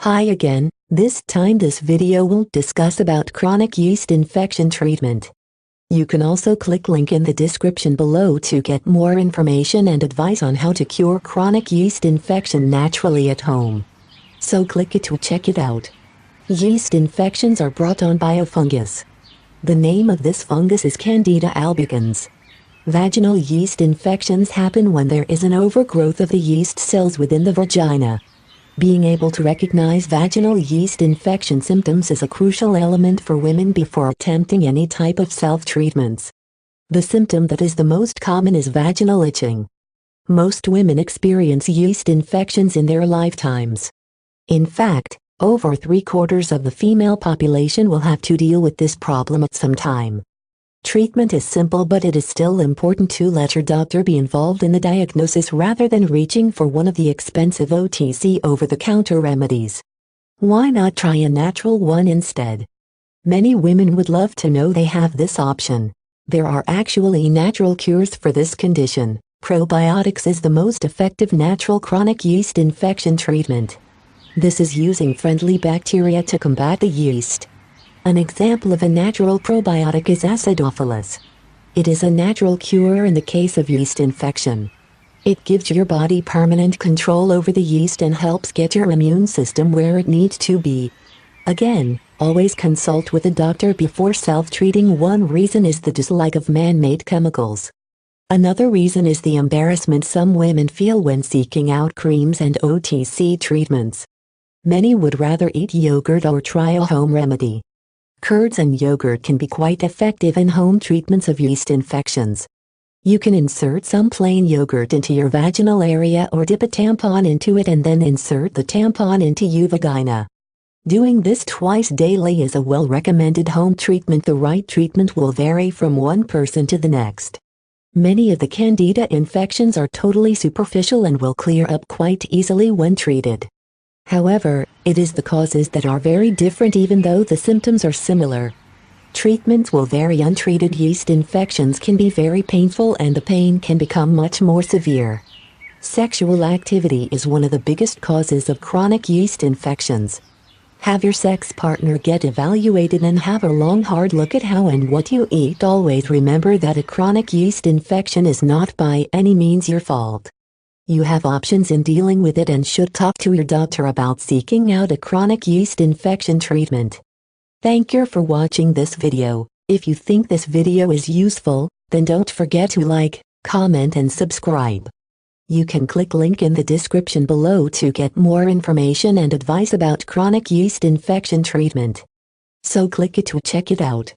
Hi again, this time this video will discuss about chronic yeast infection treatment. You can also click link in the description below to get more information and advice on how to cure chronic yeast infection naturally at home. So click it to check it out. Yeast infections are brought on by a fungus. The name of this fungus is Candida albicans. Vaginal yeast infections happen when there is an overgrowth of the yeast cells within the vagina. Being able to recognize vaginal yeast infection symptoms is a crucial element for women before attempting any type of self-treatments. The symptom that is the most common is vaginal itching. Most women experience yeast infections in their lifetimes. In fact, over 3/4 of the female population will have to deal with this problem at some time. Treatment is simple, but it is still important to let your doctor be involved in the diagnosis rather than reaching for one of the expensive OTC over-the-counter remedies. Why not try a natural one instead? Many women would love to know they have this option. There are actually natural cures for this condition. Probiotics is the most effective natural chronic yeast infection treatment. This is using friendly bacteria to combat the yeast. An example of a natural probiotic is acidophilus. It is a natural cure in the case of yeast infection. It gives your body permanent control over the yeast and helps get your immune system where it needs to be. Again, always consult with a doctor before self-treating. One reason is the dislike of man-made chemicals. Another reason is the embarrassment some women feel when seeking out creams and OTC treatments. Many would rather eat yogurt or try a home remedy. Curds and yogurt can be quite effective in home treatments of yeast infections. You can insert some plain yogurt into your vaginal area or dip a tampon into it and then insert the tampon into your vagina. Doing this twice daily is a well-recommended home treatment. The right treatment will vary from one person to the next. Many of the candida infections are totally superficial and will clear up quite easily when treated. However, it is the causes that are very different even though the symptoms are similar. Treatments will vary. Untreated yeast infections can be very painful and the pain can become much more severe. Sexual activity is one of the biggest causes of chronic yeast infections. Have your sex partner get evaluated and have a long hard look at how and what you eat. Always remember that a chronic yeast infection is not by any means your fault. You have options in dealing with it and should talk to your doctor about seeking out a chronic yeast infection treatment. Thank you for watching this video. If you think this video is useful, then don't forget to like, comment and subscribe. You can click link in the description below to get more information and advice about chronic yeast infection treatment. So click it to check it out.